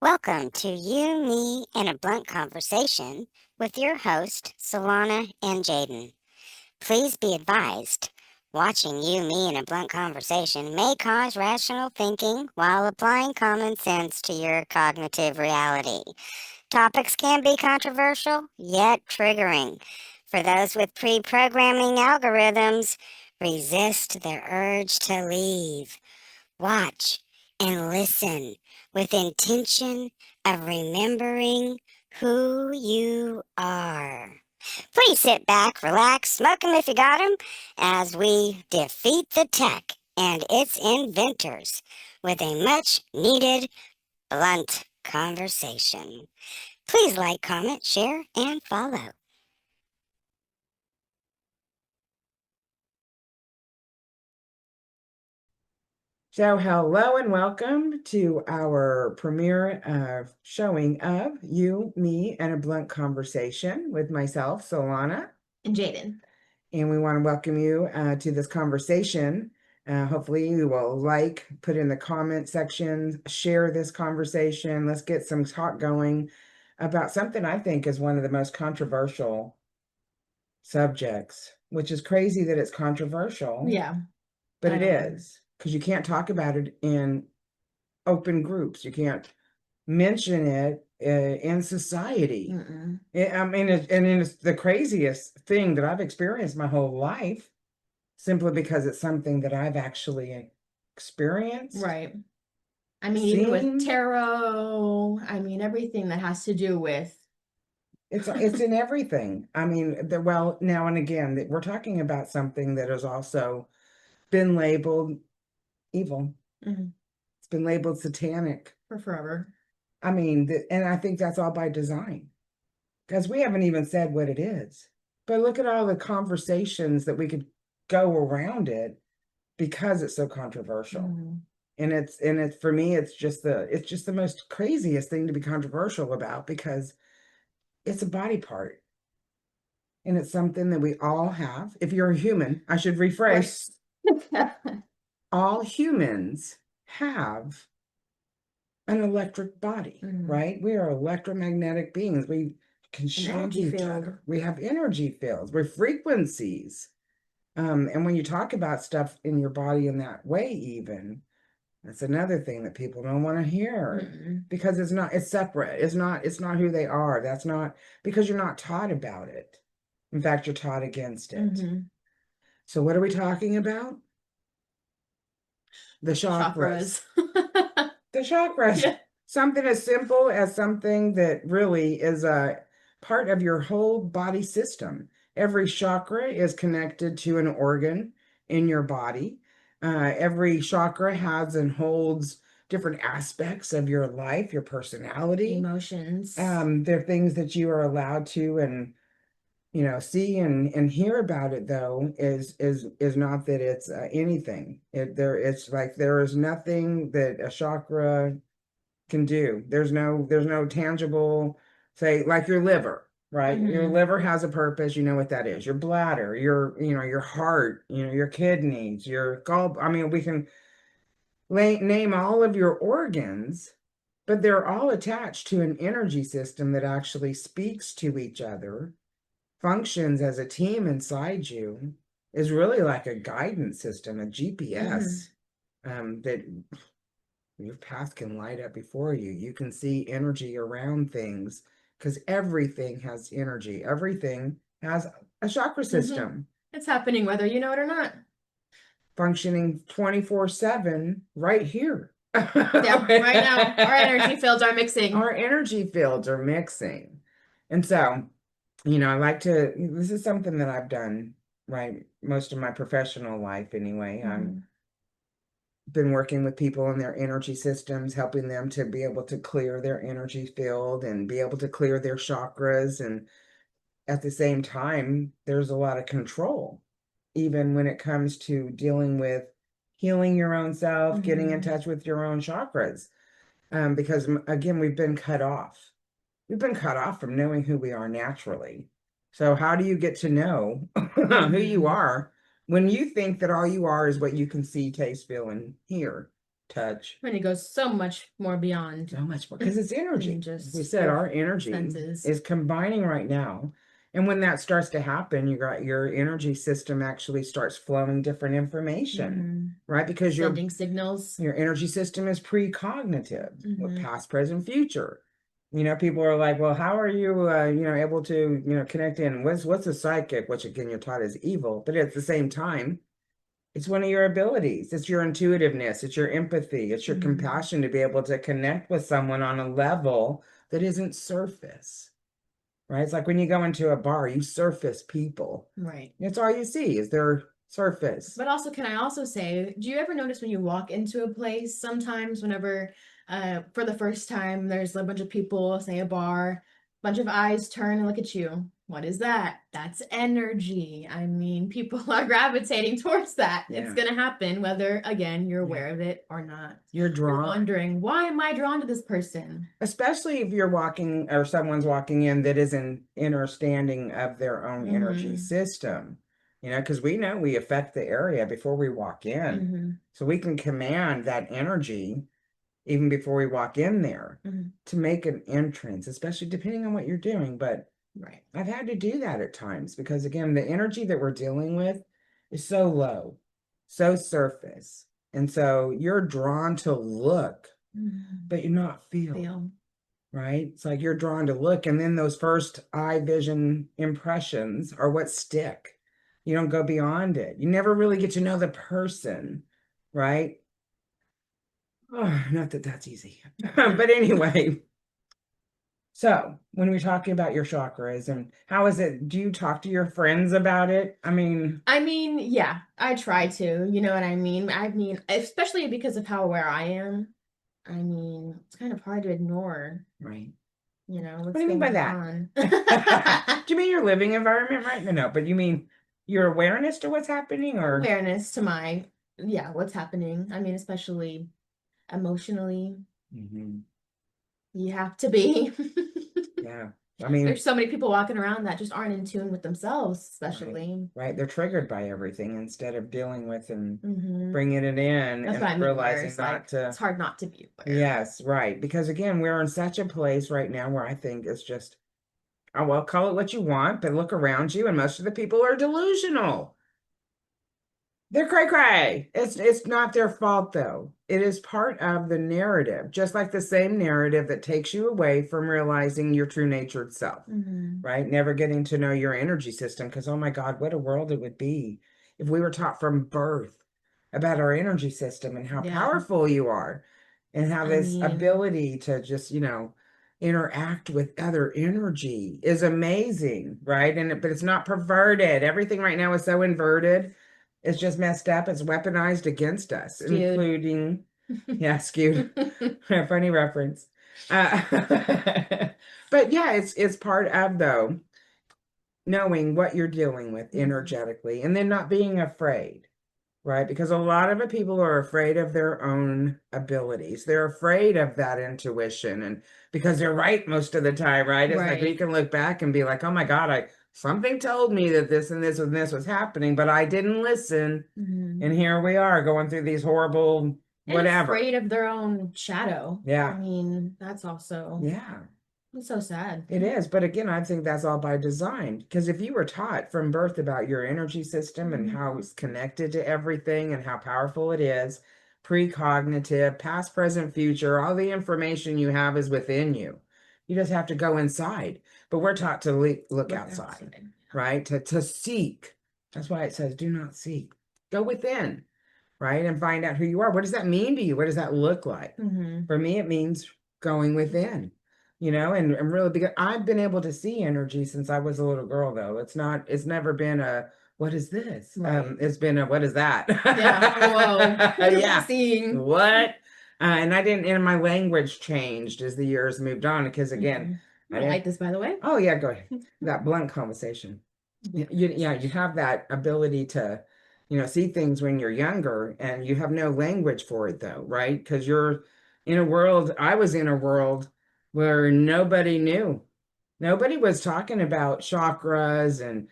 Welcome to You, Me, and a Blunt Conversation with your host, Solana and Jadyn. Please be advised, watching You, Me, and a Blunt Conversation may cause rational thinking while applying common sense to your cognitive reality. Topics can be controversial, yet triggering. For those with pre-programming algorithms, resist the urge to leave. Watch and listen with intention of remembering who you are. Please sit back, relax, smoke 'em if you got 'em, as we defeat the tech and its inventors with a much needed blunt conversation. Please like, comment, share, and follow. So, hello and welcome to our premiere showing of You, Me, and a Blunt Conversation with myself, Solana. And Jadyn. And we want to welcome you to this conversation. Hopefully, you will put in the comment section, share this conversation. Let's get some talk going about something I think is one of the most controversial subjects, which is crazy that it's controversial. Yeah. But it is, because you can't talk about it in open groups. You can't mention it in society. It's the craziest thing that I've experienced my whole life, simply because it's something that I've actually experienced. Right. I mean, even with tarot, everything that has to do with it's in everything. I mean, well, now and again, we're talking about something that has also been labeled evil. It's been labeled satanic for forever. I mean, and I think that's all by design, because we haven't even said what it is. But look at all the conversations that we could go around it because it's so controversial. And it's for me, it's just the most craziest thing to be controversial about, because it's a body part. And it's something that we all have. If you're a human, I should rephrase. All humans have an electric body, right? We are electromagnetic beings. We can shock each other. We have energy fields. We're frequencies. And when you talk about stuff in your body in that way, even, that's another thing that people don't want to hear, because it's separate. It's not who they are. That's not, because you're not taught about it. In fact, you're taught against it. So what are we talking about? The chakras. The chakras. Yeah. Something as simple as something that really is a part of your whole body system. Every chakra is connected to an organ in your body. Every chakra has and holds different aspects of your life, your personality, emotions. They're things that you are allowed to and see and hear about it, though, is not that it's anything. It's like there is nothing that a chakra can do. There's no tangible, say, like your liver, right? Your liver has a purpose. You know what that is. Your bladder, your heart, your kidneys, your gall. I mean, we can name all of your organs, but they're all attached to an energy system that actually speaks to each other, functions as a team inside you, is really like a guidance system, a GPS, that your path can light up before you. You can see energy around things, because everything has energy. Everything has a chakra system. It's happening whether you know it or not. Functioning 24/7 right here. Yeah, right now. Our energy fields are mixing. Our energy fields are mixing. And so, this is something that I've done, right, most of my professional life anyway. I've been working with people in their energy systems, helping them to be able to clear their energy field and be able to clear their chakras. And at the same time, there's a lot of control, even when it comes to dealing with healing your own self, getting in touch with your own chakras. Because again, we've been cut off. We've been cut off from knowing who we are naturally. So how do you get to know who you are when you think that all you are is what you can see, taste, feel, and hear? touch. When it goes so much more beyond. So much more, because it's energy. than just We said your our energy senses. is combining right now. And when that starts to happen, you got your energy system actually starts flowing different information, right? Because Sending signals. your energy system is precognitive with Mhm. past, present, future. You know, people are like, well, how are you, able to, connect in? What's a psychic? Which again, you're taught is evil, but at the same time, it's one of your abilities. It's your intuitiveness. It's your empathy. It's your Mhm. compassion to be able to connect with someone on a level that isn't surface, right? It's like when you go into a bar, you surface people. Right. That's all you see is their surface. But also, can I also say, do you ever notice when you walk into a place, sometimes whenever, for the first time, there's a bunch of people, say a bar, bunch of eyes turn and look at you. What is that? That's energy. I mean, people are gravitating towards that. Yeah. It's going to happen, whether, again, you're Yeah. aware of it or not. You're You're drawn. wondering, why am I drawn to this person? Especially if you're walking or someone's walking in that isn't understanding of their own energy Mhm. system, because we know we affect the area before we walk in. Mhm. So we can command that energy even before we walk in there Mhm. to make an entrance, especially depending on what you're doing. But Right. I've had to do that at times because, again, the energy that we're dealing with is so low, so surface. And so you're drawn to look, Mhm. but you're not feel, Feel. right? It's like you're drawn to look. And then those first eye vision impressions are what stick. You don't go beyond it. You never really get to know the person, right? Oh, not that that's easy. But anyway, so when we're talking about your chakras and how is it, do you talk to your friends about it? I mean, Yeah, I try to, you know what I mean? I mean, especially because of how aware I am. I mean, it's kind of hard to ignore, right. what's What do you mean by going that? on. Do you mean your living environment, right? No, but you mean your awareness to what's happening or Awareness to what's happening. I mean, especially emotionally, Mhm. you have to be. Yeah. I mean, There's so many people walking around that just aren't in tune with themselves, right, especially. right. They're triggered by everything instead of dealing with and Mhm. bringing it in That's and what I mean, where realizing it's not like, to. it's hard not to be aware. Yes, right. Because again, we're in such a place right now where I think it's just, oh, well, call it what you want, but look around you, and most of the people are delusional. They're cray cray. It's not their fault though. It is part of the narrative, just like the same narrative that takes you away from realizing your true natured self, Mhm. right? Never getting to know your energy system, because oh my God, what a world it would be if we were taught from birth about our energy system and how Yeah. powerful you are and how I this mean, ability to just, interact with other energy is amazing, right? But it's not perverted. Everything right now is so inverted. It's just messed up. It's weaponized against us, skewed. including, yeah, skewed. Funny reference. Uh, but yeah, it's part of though knowing what you're dealing with Mhm. energetically and then not being afraid, right? Because a lot of people are afraid of their own abilities. They're afraid of that intuition, and because they're right most of the time, right? It's like you Right. can look back and be like, oh my God, something told me that this and this and this was happening, but I didn't listen. Mhm. And here we are going through these horrible And whatever. afraid of their own shadow. Yeah. I mean, that's also, Yeah. it's so sad. It is, but again, I think that's all by design. Because if you were taught from birth about your energy system and how it's connected to everything and how powerful it is, precognitive, past, present, future, all the information you have is within you. You just have to go inside. But we're taught to look outside, right? To seek. That's why it says, do not seek. Go within, right? And find out who you are. What does that mean to you? What does that look like? Mhm. For me, it means going within. And really because I've been able to see energy since I was a little girl, though. It's never been a, what is this? Right. It's been a, what is that? Yeah. Whoa. What am I Yeah. seeing? What? And my language changed as the years moved on, because again, I like this, by the way. oh yeah, go ahead. That blunt conversation. You have that ability to, see things when you're younger, and you have no language for it though, right? Because I was in a world where nobody knew. Nobody was talking about chakras and,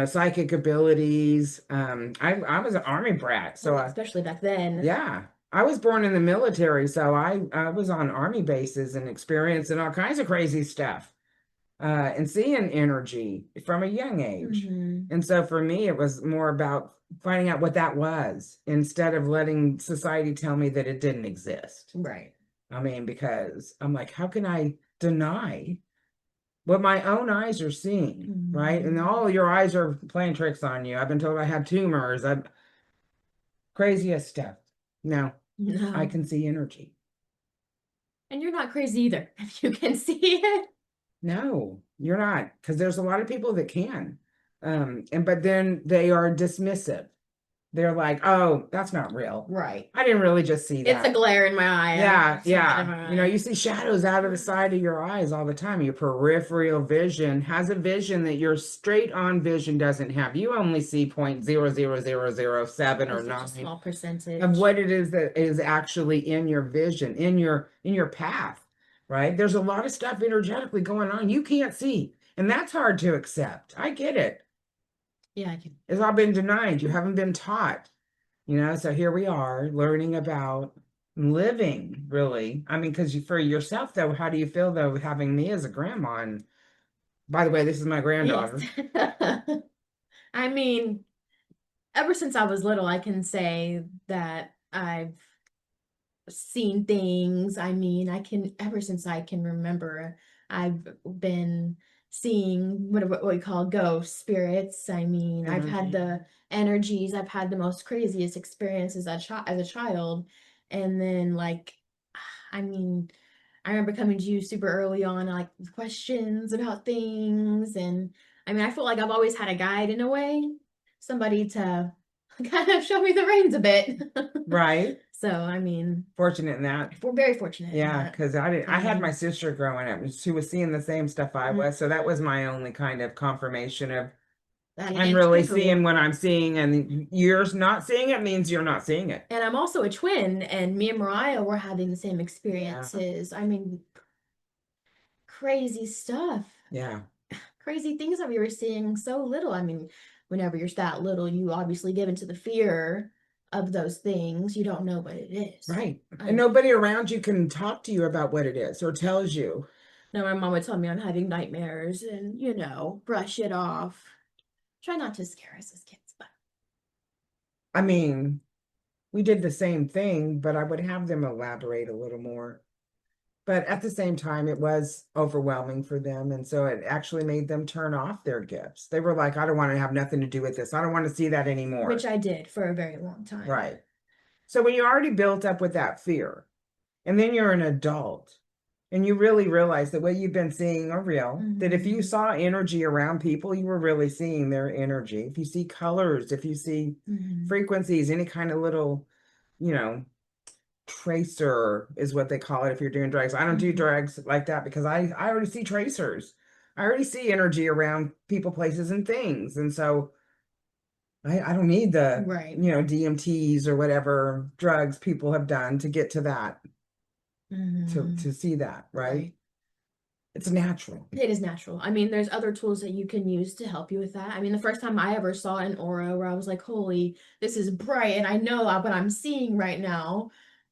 psychic abilities. I was an army brat, so Especially back then. yeah. I was born in the military, so I was on army bases and experiencing all kinds of crazy stuff, and seeing energy from a young age. Mhm. And so for me, it was more about finding out what that was instead of letting society tell me that it didn't exist. Right. I mean, because I'm like, how can I deny what my own eyes are seeing, right? And Mhm. all your eyes are playing tricks on you. I've been told I have tumors. I'm craziest stuff. No, I No. can see energy. And you're not crazy either, if you can see it. No, you're not, because there's a lot of people that can. And but then they are dismissive. They're like, oh, that's not real. Right. I didn't really just see It's a that. glare in my eye. Yeah, Side of yeah. my You know, eye. you see shadows out of the side of your eyes all the time. Your peripheral vision has a vision that your straight on vision doesn't have. You only see 0.00007 or It's such a 9 small of percentage. what it is that is actually in your vision, in your path, right? There's a lot of stuff energetically going on you can't see, and that's hard to accept. I get it. Yeah, I can. It's all been denied. You haven't been taught, you know. So here we are learning about living, really. I mean, because you, for yourself though, how do you feel though having me as a grandma? And by the way, this is my Yes. granddaughter. I mean, ever since I was little, I can say that I've seen things. I mean, I can, ever since I can remember, I've been seeing what we call ghost spirits. I mean, I've had Energy. the energies, I've had the most craziest experiences as a child. And then like, I mean, I remember coming to you super early on, like with questions about things. And I mean, I feel like I've always had a guide in a way, somebody to kind of show me the reins a bit. Right. So, I mean, Fortunate in that. we're very fortunate in Yeah, that. because I had my Um, sister growing up, and she was seeing the same stuff I mhm, was. So that was my only kind of confirmation of that I'm it's really true. seeing what I'm seeing, and you're not seeing it means you're not seeing it. And I'm also a twin, and me and Mariah were having the same Yeah. experiences. I mean, crazy stuff. Yeah. Crazy things that we were seeing so little. I mean, whenever you're that little, you obviously give into the fear of those things. You don't know what it is. Right. I And nobody around you can talk to you about what it is or tells you. know my mom would tell me I'm having nightmares and, brush it off. Try not to scare us as kids, but I mean, we did the same thing, but I would have them elaborate a little more. But at the same time, it was overwhelming for them. And so it actually made them turn off their gifts. They were like, I don't want to have nothing to do with this. I don't want to see that anymore. which I did for a very long time. Right. So when you're already built up with that fear, and then you're an adult, and you really realize that what you've been seeing are real, that if you Mhm. saw energy around people, you were really seeing their energy. If you see colors, if you see Mhm. frequencies, any kind of little, you know, tracer is what they call it if you're doing drugs. I don't do Mhm. drugs like that because I already see tracers. I already see energy around people, places, and things. And so I don't need the, Right. you know, DMTs or whatever drugs people have done to get to that, Mhm. to see that, right? Right. It's natural. It is natural. I mean, there's other tools that you can use to help you with that. I mean, the first time I ever saw an aura where I was like, holy, this is bright, and I know what I'm seeing right now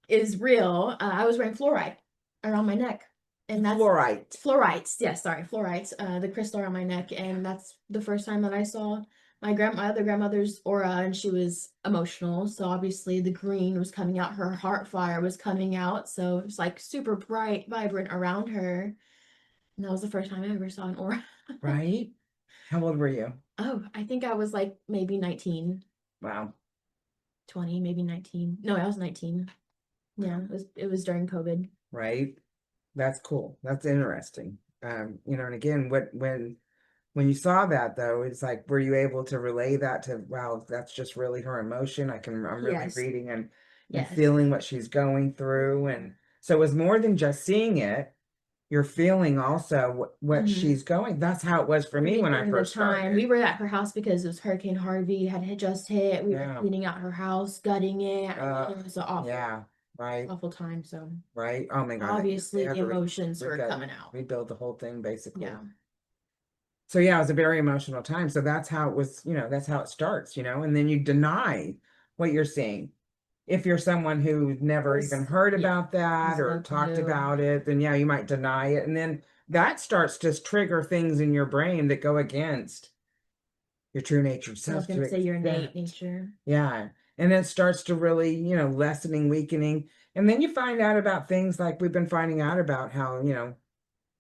is real. I was wearing fluoride around my neck. And that's Fluorite. fluorites. Yes, sorry, fluorites, the crystal around my neck. And that's the first time that I saw my other grandmother's aura, and she was emotional. So obviously the green was coming out, her heart fire was coming out. So it was like super bright, vibrant around her. And that was the first time I ever saw an aura. Right? How old were you? Oh, I think I was like maybe 19, Wow. 20, maybe 19. No, I was 19. Yeah, it was during COVID. Right? That's cool. That's interesting. You know, and again, when you saw that though, it's like, were you able to relay that to, wow, that's just really her emotion. I'm really Yes. reading and Yes. feeling what she's going through. And so it was more than just seeing it. You're feeling also what Mhm. she's going. That's how it was for I me mean, when I during the first time we started. were at her house because it was Hurricane Harvey had just hit. We were Yeah. cleaning out her house, gutting it. I mean, it was an Yeah. Right. awful time. So Right. Oh my God. They obviously had the to emotions were coming out. rebuild the whole thing basically. Yeah. So yeah, it was a very emotional time. So that's how it was, you know, that's how it starts, you know, and then you deny what you're seeing. If you're someone who's never even Is- heard yeah, about that is or low talked clue. about it, then yeah, you might deny it. And then that starts to trigger things in your brain that go against your true nature I was self going to to say your innate accept. nature. Yeah. And it starts to really, lessening, weakening. And then you find out about things like we've been finding out about how,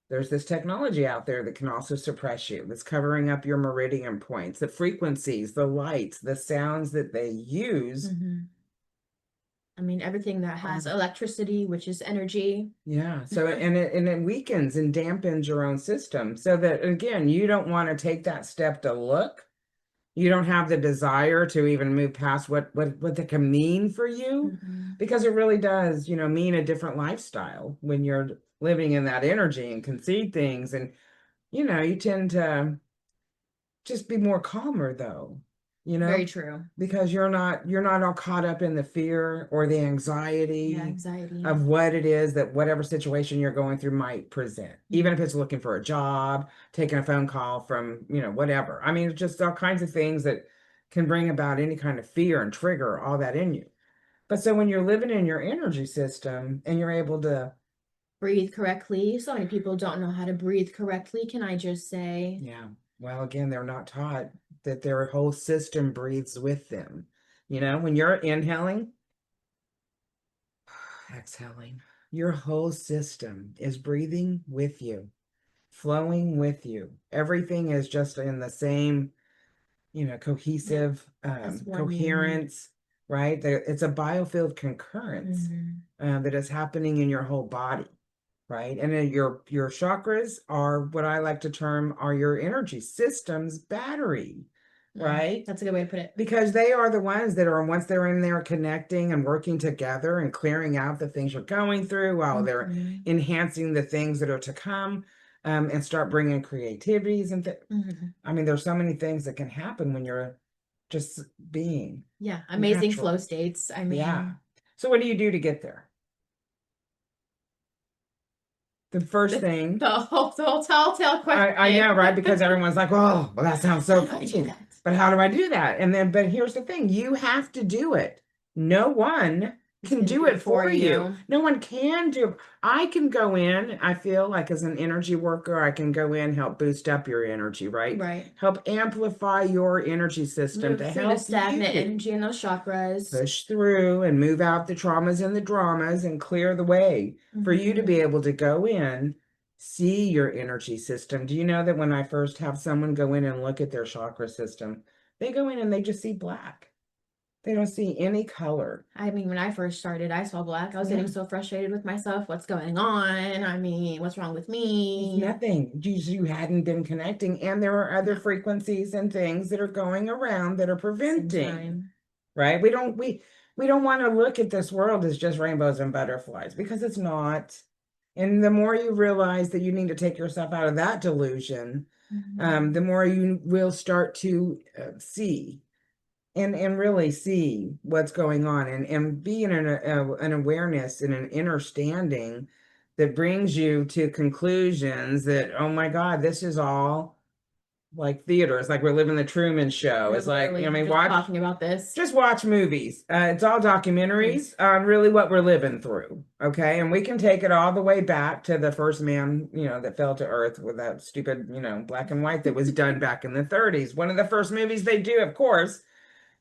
there's this technology out there that can also suppress you. That's covering up your meridian points, the frequencies, the lights, the sounds that they use. I mean, everything that has Um, electricity, which is energy. Yeah. So and it weakens and dampens your own system so that again, you don't want to take that step to look. You don't have the desire to even move past what that can mean for you because it really does, mean a different lifestyle when you're living in that energy and can see things and you tend to just be more calmer though, Very true. because you're not all caught up in the fear or the Yeah, anxiety anxiety. of what it is that whatever situation you're going through might present, even if it's looking for a job, taking a phone call from, whatever. I mean, it's just all kinds of things that can bring about any kind of fear and trigger all that in you. But so when you're living in your energy system and you're able to Breathe correctly. So many people don't know how to breathe correctly. Can I just say? Yeah. Well, again, they're not taught that their whole system breathes with them. When you're inhaling, exhaling, your whole system is breathing with you, flowing with you. Everything is just in the same, cohesive As one unit. coherence, right? It's a biofield concurrence that is happening in your whole body. Right. And then your chakras are what I like to term are your energy system's battery. Right. That's a good way to put it. Because they are the ones that are, once they're in there connecting and working together and clearing out the things you're going through while they're enhancing the things that are to come, and start bringing creativities and I mean, there's so many things that can happen when you're just being. Yeah. Amazing natural. flow states. I mean, Yeah. So what do you do to get there? The first thing. the whole telltale question. I know, right? Because everyone's like, oh, well, that sounds so How do I do cool. that? But how do I do that? And then, but here's the thing, you have to do it. No one can do it for you. No one can do. I can go in, I feel like as an energy worker, I can go in, help boost up your energy, right? Right. Help amplify your energy system Move to through the help stagnant you energy in those chakras. push through and move out the traumas and the dramas and clear the way for you to be able to go in, see your energy system. Do you know that when I first have someone go in and look at their chakra system, they go in and they just see black. They don't see any color. I mean, when I first started, I saw black. I was getting so frustrated with myself. What's going on? I mean, what's wrong with It's me? nothing. You hadn't been connecting, and there are other frequencies and things that are going around that are preventing. Right? We don't want to look at this world as just rainbows and butterflies because it's not. And the more you realize that you need to take yourself out of that delusion, the more you will start to see and really see what's going on and be in an awareness and an understanding that brings you to conclusions that, oh my God, this is all like theater. It's like we're living the Truman Show. It's like, I mean, just talking about this. just watch movies. It's all documentaries on really what we're living through. Okay. And we can take it all the way back to the first man, that fell to earth with that stupid, black and white that was done back in the 30s. One of the first movies they do, of course,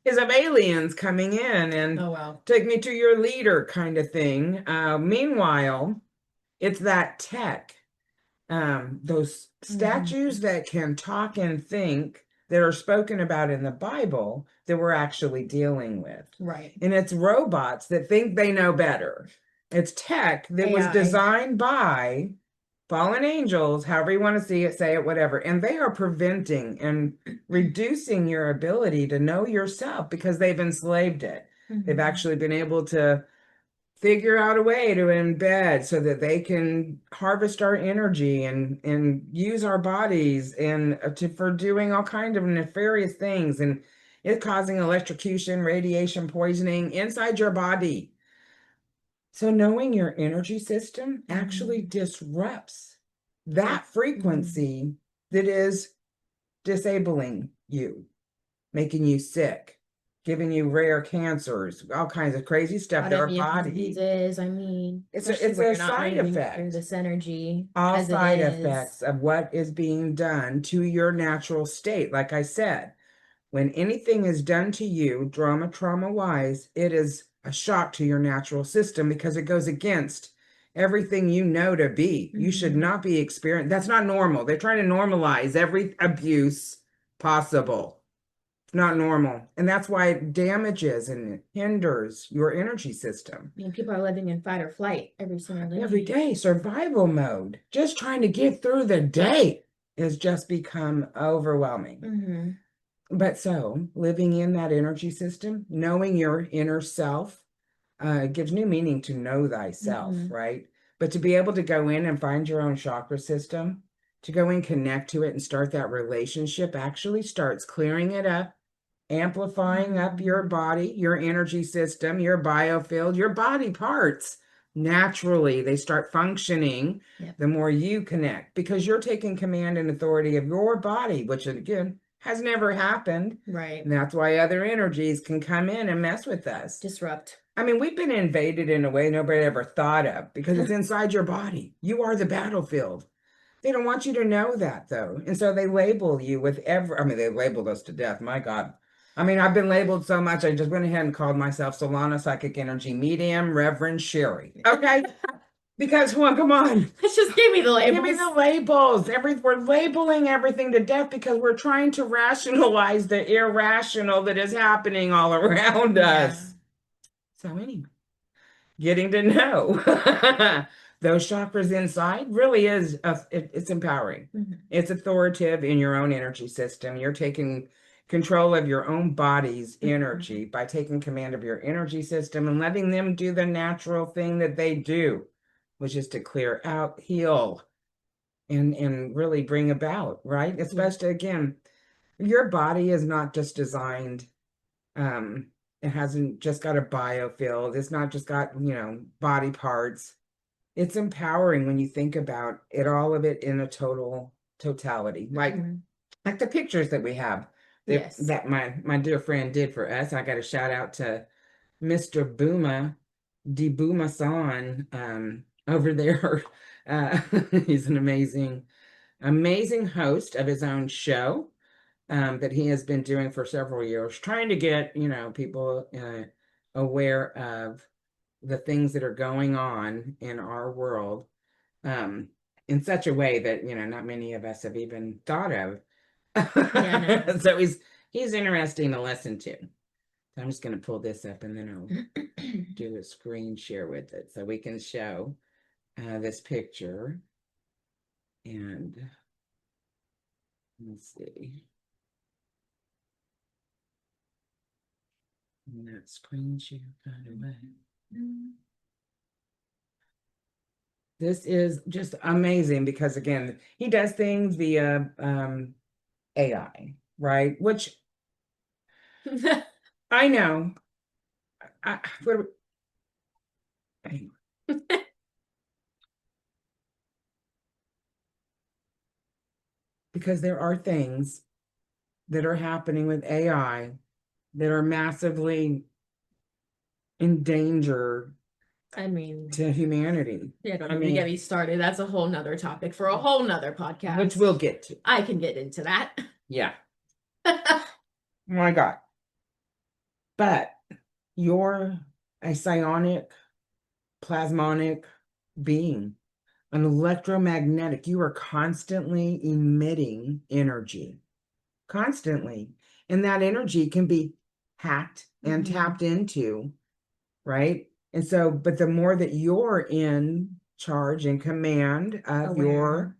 is of aliens coming in and take me to your leader kind of thing. Meanwhile, it's that tech, those statues that can talk and think that are spoken about in the Bible that we're actually dealing with. Right. And it's robots that think they know better. It's tech that was designed by fallen angels, however you want to see it, say it, whatever. And they are preventing and reducing your ability to know yourself because they've enslaved it. They've actually been able to figure out a way to embed so that they can harvest our energy and use our bodies and for doing all kind of nefarious things, and it's causing electrocution, radiation poisoning inside your body. So knowing your energy system actually disrupts that frequency that is disabling you, making you sick, giving you rare cancers, all kinds of crazy stuff that our Autoimmune body. diseases, I mean, It's especially when a you're not side moving through effect. this energy All as it side is. effects of what is being done to your natural state. Like I said, when anything is done to you, trauma wise, it is a shock to your natural system because it goes against everything you know to be. You should Mhm. not be experiencing. That's not normal. They're trying to normalize every abuse possible. It's not normal. And that's why it damages and hinders your energy system. I mean, people are living in fight or flight every single day. Every day, survival mode, just trying to get through the day has just become overwhelming. Mm-hmm. But so living in that energy system, knowing your inner self, gives new meaning to know thyself, Mhm. right? But to be able to go in and find your own chakra system, to go and connect to it and start that relationship actually starts clearing it up, amplifying up your body, your energy system, your biofield, your body parts. Naturally, they start functioning Yep. the more you connect because you're taking command and authority of your body, which again has never happened. Right. And that's why other energies can come in and mess with us. Disrupt. I mean, we've been invaded in a way nobody ever thought of because it's inside your body. You are the battlefield. They don't want you to know that though. And so they label you with they labeled us to death. My God. I mean, I've been labeled so much, I just went ahead and called myself Solana Psychic Energy Medium Reverend Sherry. Okay? Because, well, come on. Just give me the labels. Give me the labels. We're labeling everything to death because we're trying to rationalize the irrational that is happening all around us. So anyway, getting to know those chakras inside really is, it's empowering. Mhm. It's authoritative in your own energy system. You're taking control of your own body's energy by taking command of your energy system and letting them do the natural thing that they do, which is to clear out, heal, and really bring about, right? Especially again, your body is not just designed, it hasn't just got a biofield, it's not just got, body parts. It's empowering when you think about it, all of it in a totality. Like the pictures that we have Yes. that my dear friend did for us. I got a shout out to Mr. Booma San over there. He's an amazing host of his own show that he has been doing for several years, trying to get, people aware of the things that are going on in our world in such a way that, not many of us have even thought of. Yeah, no. So he's interesting to listen to. I'm just going to pull this up and then I'll do a screen share with it so we can show this picture. And let's see. And that screen share got away. This is just amazing because again, he does things via AI, right? Which I know. Anyway. Because there are things that are happening with AI that are massively in danger I mean, to humanity. yeah, don't even get me started. That's a whole nother topic for a whole nother podcast. Which we'll get to. I can get into that. Yeah. Oh my God. But you're a psionic, plasmonic being, an electromagnetic. You are constantly emitting energy. Constantly. And that energy can be hacked and tapped into, right? And so, but the more that you're in charge and command of your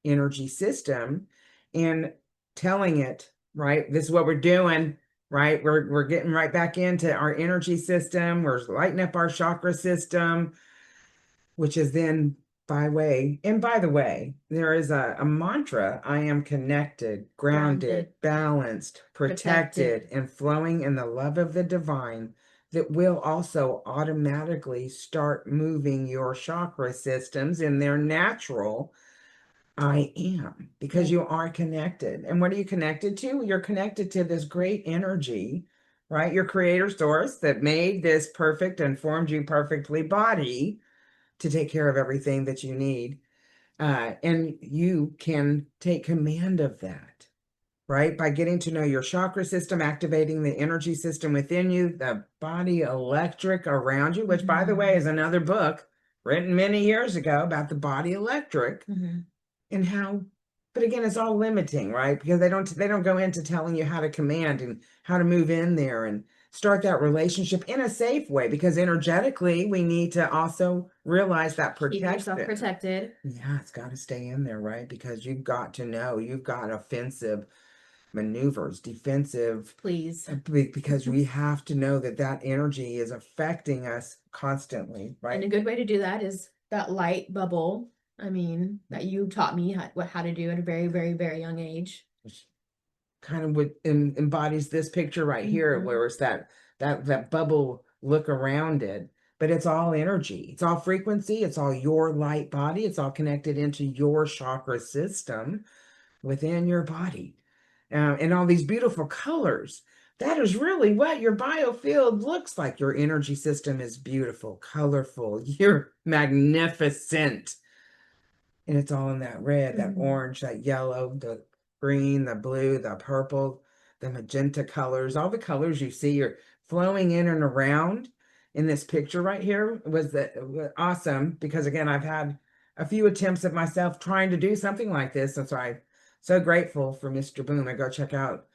energy system and telling it, right, this is what we're doing, right? We're getting right back into our energy system. We're lighting up our chakra system, which is then by the way, there is a mantra: I am connected, grounded, balanced, protected, and flowing in the love of the divine, that will also automatically start moving your chakra systems in their natural I am, because you are connected. And what are you connected to? You're connected to this great energy right? Your creator source that made this perfect and formed you perfectly body to take care of everything that you need. And you can take command of that, right? By getting to know your chakra system, activating the energy system within you, the body electric around you, which, by the way, is another book written many years ago about the body electric and how, but again, it's all limiting, right? Because they don't go into telling you how to command and how to move in there and start that relationship in a safe way, because energetically we need to also realize that Keep yourself protection. protected. Yeah, it's got to stay in there, right? Because you've got to know you've got offensive maneuvers, defensive, Please. because we have to know that that energy is affecting us constantly, right? And a good way to do that is that light bubble. I mean, that you taught me how to do at a very, very, very young age. Which kind of embodies this picture right here, where it's that bubble look around it. But it's all energy, it's all frequency, it's all your light body, it's all connected into your chakra system within your body. And all these beautiful colors. That is really what your biofield looks like. Your energy system is beautiful, colorful, you're magnificent. And it's all in that red, that orange, that yellow, the green, the blue, the purple, the magenta colors. All the colors you see are flowing in and around in this picture right here was awesome, because again, I've had a few attempts at myself trying to do something like this. And so I'm so grateful for Mr. Boom. I go check out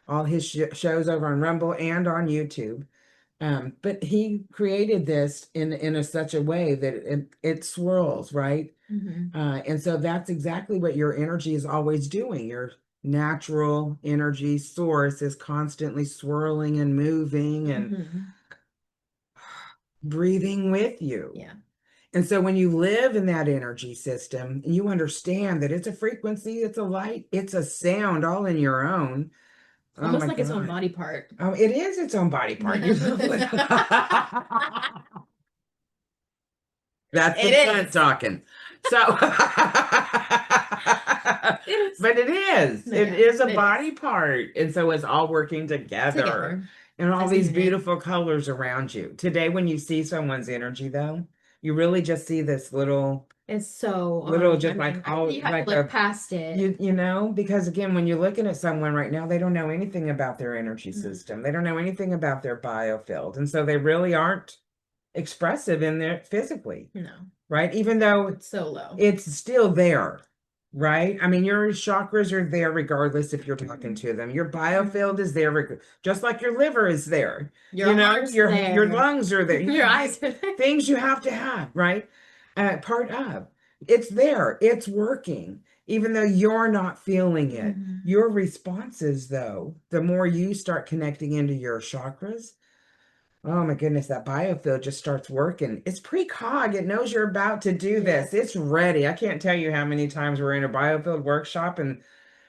all his shows over on Rumble and on YouTube. But he created this in such a way that it swirls, right? And so that's exactly what your energy is always doing. Your natural energy source is constantly swirling and moving and breathing with you. Yeah. And so when you live in that energy system, you understand that it's a frequency, it's a light, it's a sound all in your own. Almost like its own body part. Oh, it is its own body part. That's the cunt talking. So, but it is. Yeah, it is a it body is. part. And so it's all working together. And all as a these unit. beautiful colors around you. Today, when you see someone's energy, though, you really just see this little, It's so just I like mean, all you have like to look past it. you know, because again, when you're looking at someone right now, they don't know anything about their energy system. They don't know anything about their biofield, and so they really aren't expressive in their physically. No. Right? Even though It's so low. it's still there, right? I mean, your chakras are there regardless if you're talking to them. Your biofield is there, just like your liver is there. Your Your lungs are there. Your eyes are there. Things you have to have, right? Part of it's there. It's working, even though you're not feeling it. Your responses, though, the more you start connecting into your chakras, oh my goodness, that biofield just starts working. It's precog. It knows you're about to do this. It's ready. I can't tell you how many times we're in a biofield workshop and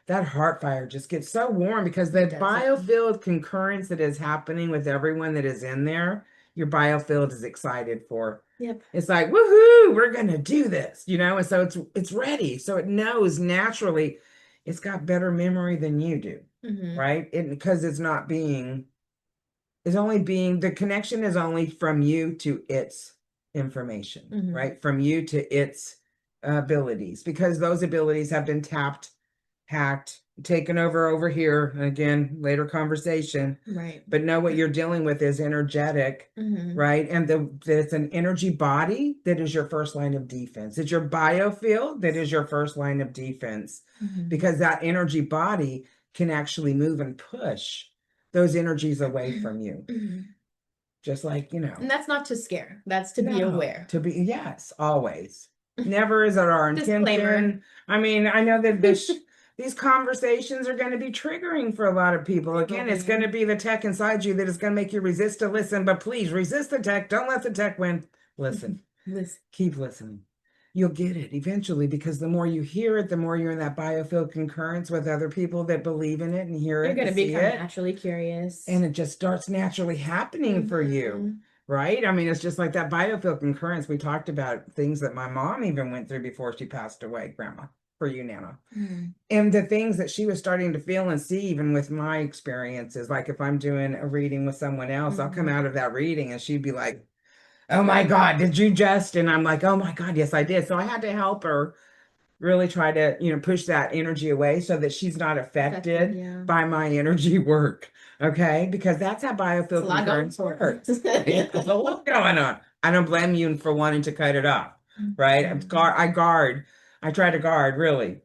that heart fire just gets so warm, because the biofield concurrence that is happening with everyone that is in there, your biofield is excited for. Yep. It's like, woohoo, we're gonna do this, and so it's ready. So it knows naturally it's got better memory than you do, right? Because it's not being the connection is only from you to its information, right? From you to its abilities, because those abilities have been tapped, hacked, taken over here. And again, later conversation. Right. But know what you're dealing with is energetic, right? And it's an energy body that is your first line of defense. It's your biofield that is your first line of defense, because that energy body can actually move and push those energies away from you. Just like, And that's not to scare. That's to be aware. Yes, always. Never is it our intention. Disclaimer. I mean, I know that these conversations are going to be triggering for a lot of people. Again, it's going to be the tech inside you that is going to make you resist to listen, but please resist the tech. Don't let the tech win. Listen. Keep listening. You'll get it eventually, because the more you hear it, the more you're in that biofield concurrence with other people that believe in it and hear You're it. going to become naturally curious. And it just starts naturally happening for you, right? I mean, it's just like that biofield concurrence. We talked about things that my mom even went through before she passed away, Grandma. for you, Nana. Mm. And the things that she was starting to feel and see, even with my experiences, like if I'm doing a reading with someone else, I'll come out of that reading and she'd be like, oh my God, did you just? And I'm like, oh my God, yes, I did. So I had to help her really try to, push that energy away so that she's not affected yeah. by my energy work. Okay. Because that's how It's a biofield lot going concurrence for it. works. There's a lot going on. I don't blame you for wanting to cut it off. Right. I try to guard really.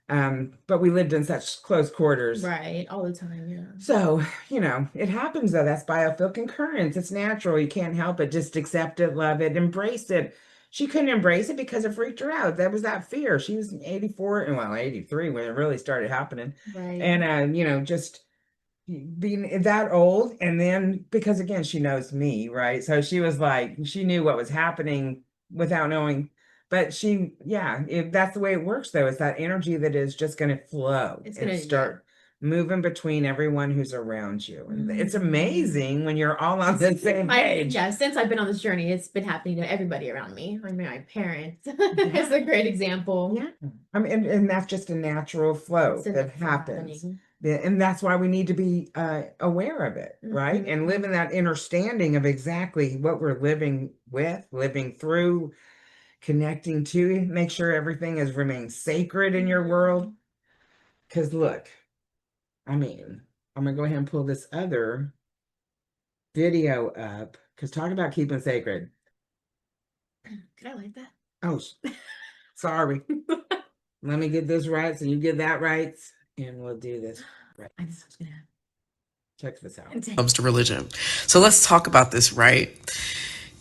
But we lived in such close quarters. Right. All the time. Yeah. So, it happens though. That's biofield concurrence. It's natural. You can't help it. Just accept it, love it, embrace it. She couldn't embrace it because it freaked her out. That was that fear. She was 84 and 83 when it really started happening. Right. And just being that old, and then because again she knows me, right? So she was like, she knew what was happening without knowing. But if that's the way it works though, it's that energy that is just going to flow and start moving between everyone who's around you. And it's amazing when you're all on the same page. Since I've been on this journey, it's been happening to everybody around me. I mean, my parents is a great example. Yeah. I mean, and that's just a natural flow that happens. And that's why we need to be aware of it, right? And live in that understanding of exactly what we're living with, living through, connecting to, make sure everything has remained sacred in your world. Because look, I mean, I'm going to go ahead and pull this other video up, because talk about keeping sacred. Could I like that? Oh, sorry. Let me get this right so you get that right, and we'll do this right. I'm just gonna check this out. Comes to religion. So let's talk about this, right?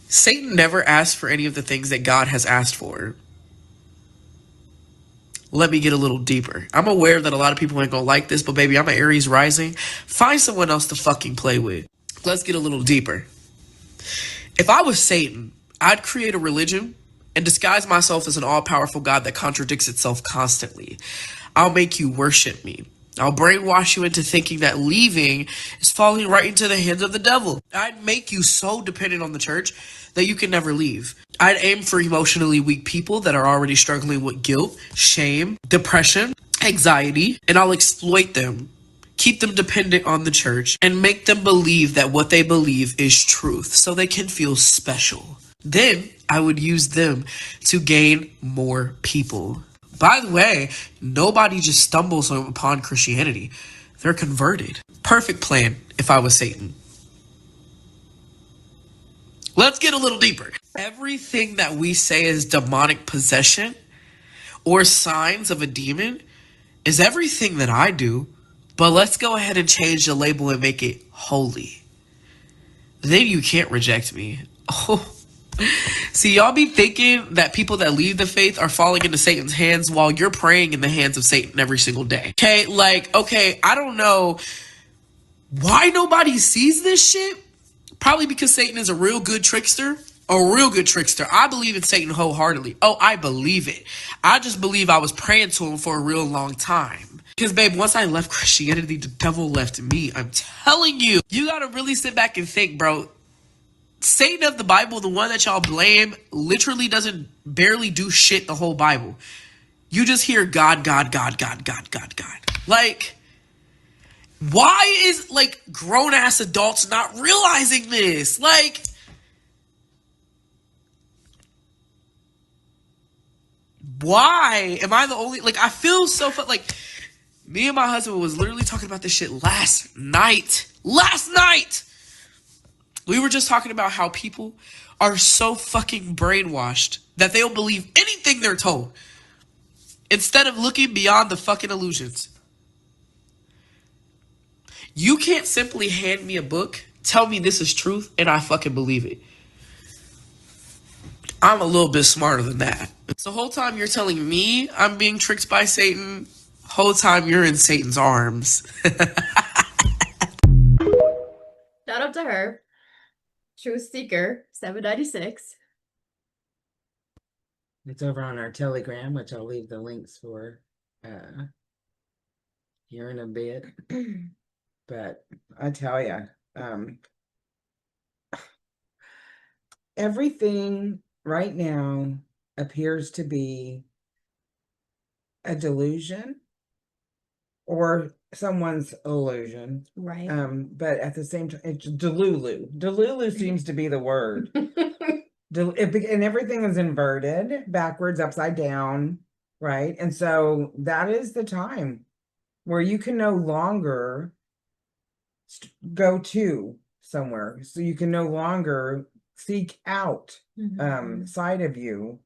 Satan never asked for any of the things that God has asked for. Let me get a little deeper. I'm aware that a lot of people ain't gonna like this, but baby, I'm an Aries rising. Find someone else to fucking play with. Let's get a little deeper. If I was Satan, I'd create a religion and disguise myself as an all-powerful God that contradicts itself constantly. I'll make you worship me. I'll brainwash you into thinking that leaving is falling right into the hands of the devil. I'd make you so dependent on the church that you can never leave. I'd aim for emotionally weak people that are already struggling with guilt, shame, depression, anxiety, and I'll exploit them, keep them dependent on the church, and make them believe that what they believe is truth so they can feel special. Then I would use them to gain more people. By the way, nobody just stumbles upon Christianity. They're converted. Perfect plan if I was Satan. Let's get a little deeper. Everything that we say is demonic possession or signs of a demon is everything that I do, but let's go ahead and change the label and make it holy. Then you can't reject me. Oh. See, y'all be thinking that people that leave the faith are falling into Satan's hands while you're praying in the hands of Satan every single day. Okay, I don't know why nobody sees this shit. Probably because Satan is a real good trickster. I believe in Satan wholeheartedly. Oh, I believe it. I just believe I was praying to him for a real long time. Because, babe, once I left Christianity, the devil left me. I'm telling you. You gotta really sit back and think, bro. Satan of the Bible, the one that y'all blame, literally doesn't barely do shit the whole Bible. You just hear God, God, God, God, God, God, God. Like, why is, grown-ass adults not realizing this? Like, why am I the only, I feel so, me and my husband was literally talking about this shit last night. We were just talking about how people are so fucking brainwashed that they'll believe anything they're told instead of looking beyond the fucking illusions. You can't simply hand me a book, tell me this is truth, and I fucking believe it. I'm a little bit smarter than that. So whole time you're telling me I'm being tricked by Satan, whole time you're in Satan's arms. Shout out to her. Truth Seeker 796. It's over on our Telegram, which I'll leave the links for here in a bit. But I tell you, everything right now appears to be a delusion or someone's illusion. Right. But at the same time, it's delulu. Delulu seems to be the word. And everything is inverted, backwards, upside down, right? And so that is the time where you can no longer go to somewhere. So you can no longer seek out Mhm. side of you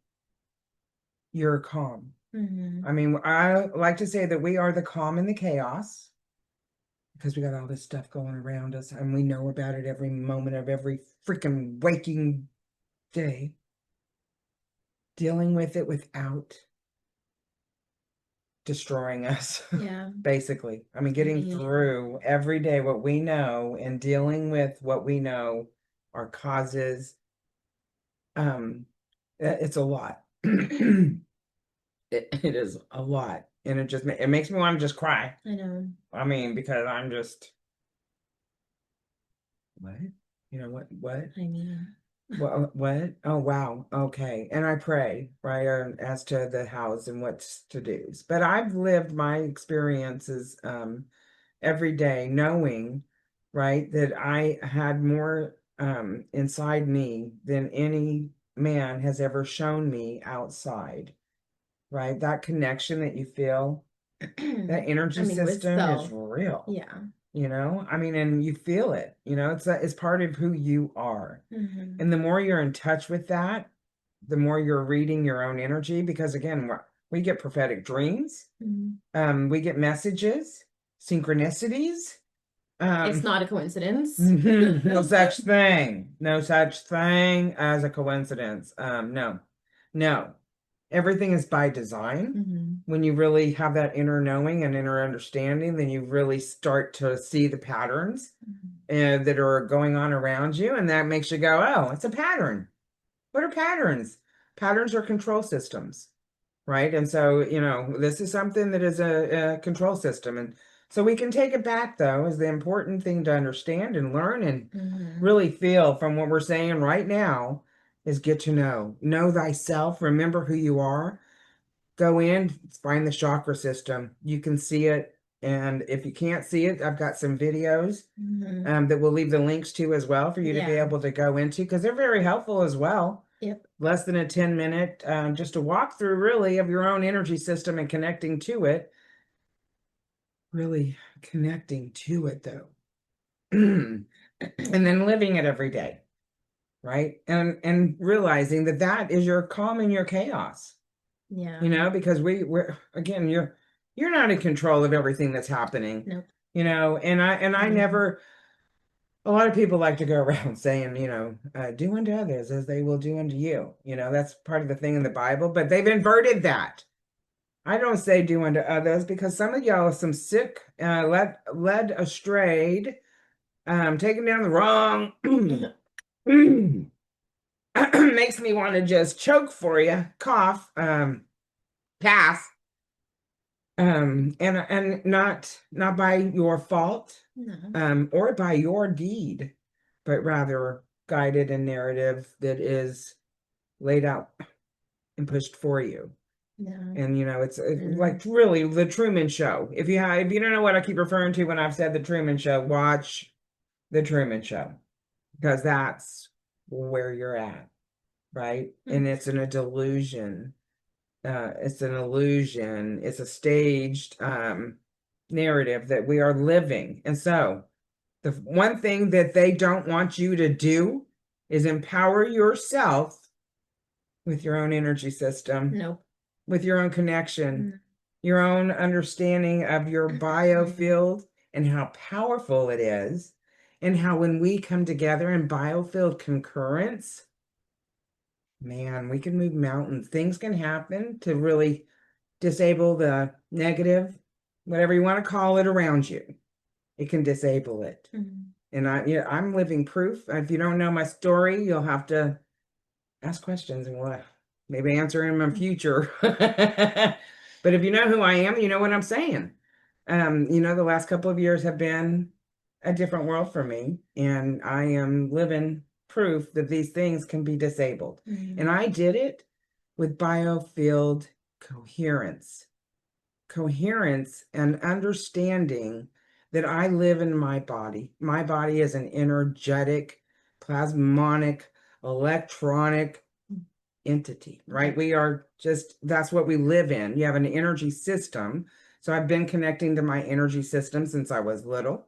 your calm. Mhm. I mean, I like to say that we are the calm in the chaos because we got all this stuff going around us and we know about it every moment of every freaking waking day. Dealing with it without destroying us, Yeah. basically. I mean, getting Yeah. through every day what we know and dealing with what we know are causes. It's a lot. It is a lot, and it makes me want to just cry. I know. I mean, because I'm just what? What? I mean. What? Oh, wow. Okay. And I pray, right, as to the hows and what's to do's. But I've lived my experiences every day knowing, right, that I had more inside me than any man has ever shown me outside, right? That connection that you feel, that energy I mean, with system is self. real. Yeah. I mean, and you feel it, it's part of who you are. Mhm. And the more you're in touch with that, the more you're reading your own energy, because again, we get prophetic dreams, Mhm. we get messages, synchronicities. It's not a coincidence. No such thing. No such thing as a coincidence. No. Everything is by design. Mhm. When you really have that inner knowing and inner understanding, then you really start to see the patterns that are going on around you. And that makes you go, oh, it's a pattern. What are patterns? Patterns are control systems, right? And so, this is something that is a control system. And so we can take it back, though, is the important thing to understand and learn and Mhm. really feel from what we're saying right now is get to know thyself, remember who you are, go in, find the chakra system. You can see it. And if you can't see it, I've got some videos Mhm. that we'll leave the links to as well for you to be Yeah. able to go into because they're very helpful as well. Yep. Less than a 10-minute, just a walkthrough really of your own energy system and connecting to it. Really connecting to it though. And then living it every day, right? And realizing that that is your calm and your chaos. Yeah. Because we're again, you're not in control of everything that's happening. Nope. And I Mhm. never. A lot of people like to go around saying, do unto others as they will do unto you. That's part of the thing in the Bible, but they've inverted that. I don't say do unto others because some of y'all are some sick, led astray, taken down the wrong. Makes me want to just choke for you, cough, pass, and not by your fault, No. or by your deed, but rather guided in narrative that is laid out and pushed for you. Yeah. And it's like really the Truman Show. If you don't know what I keep referring to when I've said the Truman Show, watch the Truman Show because that's where you're at, right? And it's in a delusion. It's an illusion. It's a staged narrative that we are living. And so the one thing that they don't want you to do is empower yourself with your own energy system, Nope. with your own connection, your own understanding of your biofield and how powerful it is, and how when we come together in biofield concurrence, man, we can move mountains. Things can happen to really disable the negative, whatever you want to call it, around you. It can disable it. And I'm living proof. If you don't know my story, you'll have to ask questions and we'll maybe answer them in future. But if you know who I am, you know what I'm saying. The last couple of years have been a different world for me, and I am living proof that these things can be disabled. And I did it with biofield coherence. coherence and understanding that I live in my body. My body is an energetic, plasmonic, electronic entity, right? We are just, that's what we live in. You have an energy system. So I've been connecting to my energy system since I was little.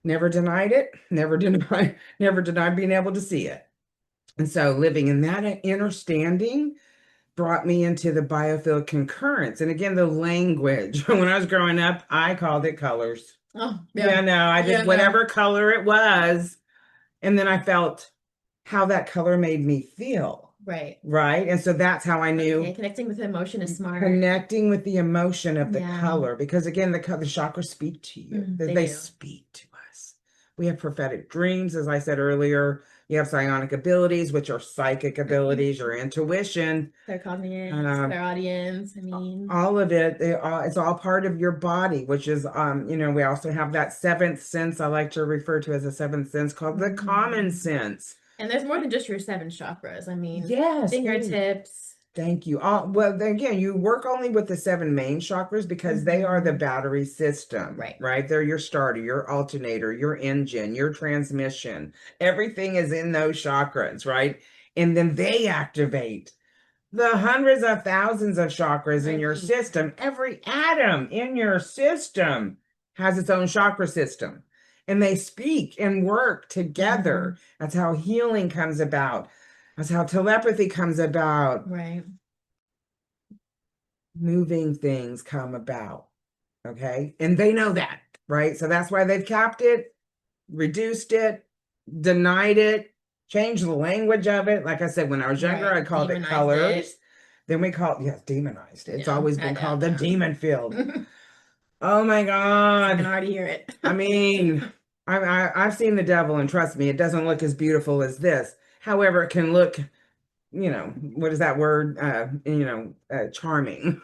Never denied it, never denied being able to see it. And so living in that understanding brought me into the biofield concurrence. And again, the language. When I was growing up, I called it colors. Oh, Yeah, no, I Yeah, just no. whatever color it was. And then I felt how that color made me feel. Right. Right. And so that's how I knew. Okay, connecting with emotion is smart. Connecting with the emotion of the Yeah. color, because again, the chakras speak to you. They They do. speak to us. We have prophetic dreams, as I said earlier. You have psionic abilities, which are psychic abilities, your intuition. Claircognizance, clairaudience. I mean, All of it, it's all part of your body, which is, we also have that seventh sense I like to refer to as a seventh sense called the common sense. and there's more than just your 7 chakras. I mean, Yes, fingertips. thank you. Well, then again, you work only with the 7 main chakras because they are the battery system, right? They're your starter, your alternator, your engine, your transmission. Everything is in those chakras, right? And then they activate the hundreds of thousands of chakras in your system. Every atom in your system has its own chakra system, and they speak and work together. That's how healing comes about. That's how telepathy comes about. Right. Moving things come about. Okay. And they know that, right? So that's why they've capped it, reduced it, denied it, changed the language of it. Like I said, when I was younger, I called it colors. Then we called, demonized it. It's always been called the demon field. Oh my God. I can already hear it. I mean, I've seen the devil, and trust me, it doesn't look as beautiful as this. However, it can look, what is that word? Charming.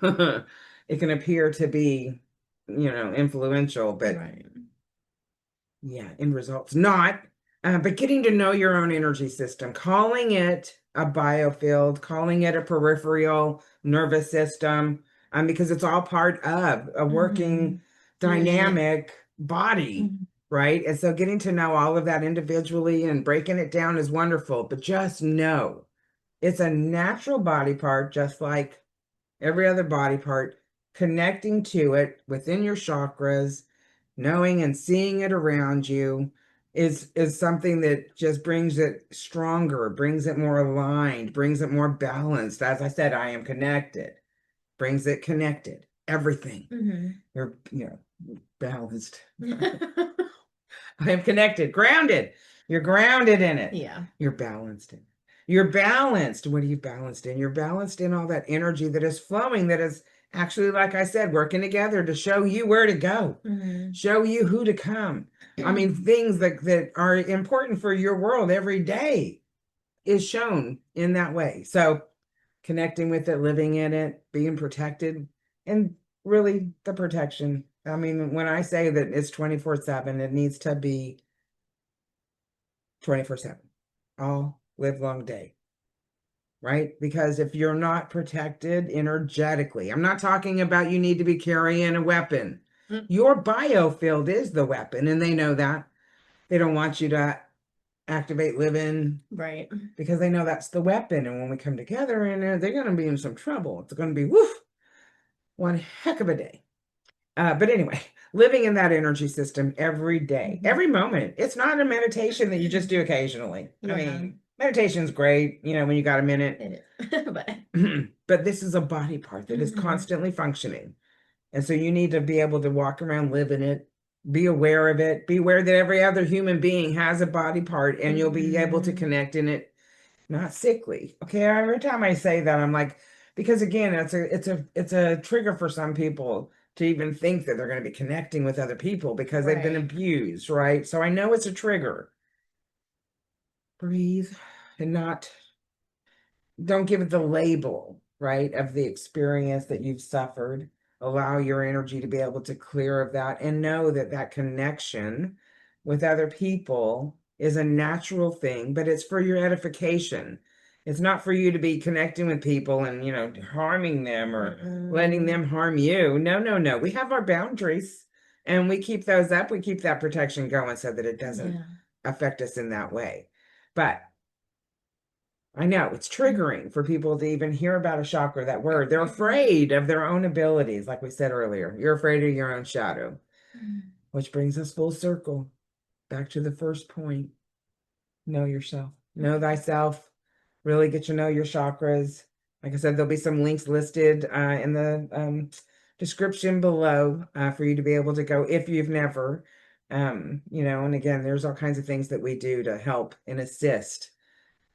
It can appear to be, influential, but in results, not. But getting to know your own energy system, calling it a biofield, calling it a peripheral nervous system, because it's all part of a working dynamic body, right? And so getting to know all of that individually and breaking it down is wonderful, but just know it's a natural body part, just like every other body part. Connecting to it within your chakras, knowing and seeing it around you is something that just brings it stronger, brings it more aligned, brings it more balanced. As I said, I am connected, brings it connected. Everything. You're balanced. I am connected, grounded. You're grounded in it. Yeah. You're balanced in it. You're balanced. What are you balanced in? You're balanced in all that energy that is flowing, that is actually, like I said, working together to show you where to go, show you who to come. I mean, things that are important for your world every day is shown in that way. So connecting with it, living in it, being protected, and really the protection. I mean, when I say that it's 24/7, it needs to be 24/7, all live long day. Right? Because if you're not protected energetically, I'm not talking about you need to be carrying a weapon. Your biofield is the weapon, and they know that. They don't want you to activate living. Right. Because they know that's the weapon. And when we come together and they're going to be in some trouble. It's going to be one heck of a day. But anyway, living in that energy system every day, every moment. It's not a meditation that you just do occasionally. I mean, meditation's great, when you got a minute. But this is a body part that is constantly functioning. And so you need to be able to walk around, live in it, be aware of it, be aware that every other human being has a body part, and you'll be able to connect in it, not sickly. Okay, every time I say that, I'm like, because again, it's a trigger for some people to even think that they're going to be connecting with other people because they've been abused, right? So I know it's a trigger. Breathe and don't give it the label, right, of the experience that you've suffered. Allow your energy to be able to clear of that, and know that that connection with other people is a natural thing, but it's for your edification. It's not for you to be connecting with people and, you know, harming them or letting Mm-mm. them harm you. No, no, no. We have our boundaries and we keep those up. We keep that protection going so that it doesn't Yeah. affect us in that way. But I know it's triggering for people to even hear about a chakra, that word. They're afraid of their own abilities, like we said earlier. You're afraid of your own shadow, which brings us full circle back to the first point. Know yourself, know thyself, really get to know your chakras. Like I said, there'll be some links listed in the description below for you to be able to go if you've never. You know, and again, there's all kinds of things that we do to help and assist,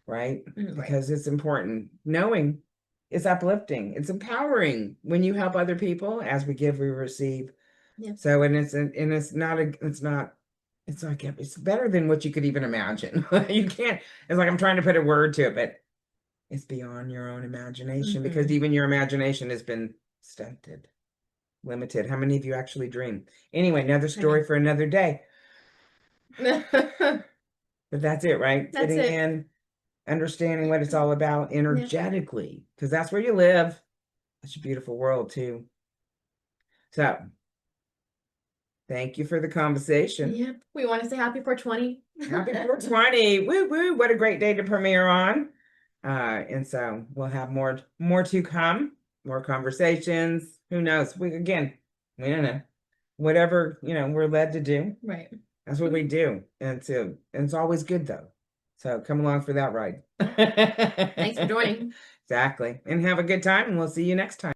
right? Right. Because it's important. Knowing is uplifting. It's empowering when you help other people. As we give, we receive. Yeah. So, and it's not it's like it's better than what you could even imagine. You can't. It's like I'm trying to put a word to it, but it's beyond your own imagination because even your imagination has been stunted, limited. How many of you actually dream? Anyway, another story for another day. But that's it, right? That's Sitting it. in, understanding what it's all about energetically, because that's where you live. It's a beautiful world too. So, thank you for the conversation. Yep. We want to say happy 420. Happy 420. Woo woo. What a great day to premiere on. And so we'll have more to come, more conversations. Who knows? We don't know. Whatever, you know, we're led to do. Right. That's what we do. And it's always good though. So come along for that ride. Thanks for joining. Exactly. And have a good time, and we'll see you next time.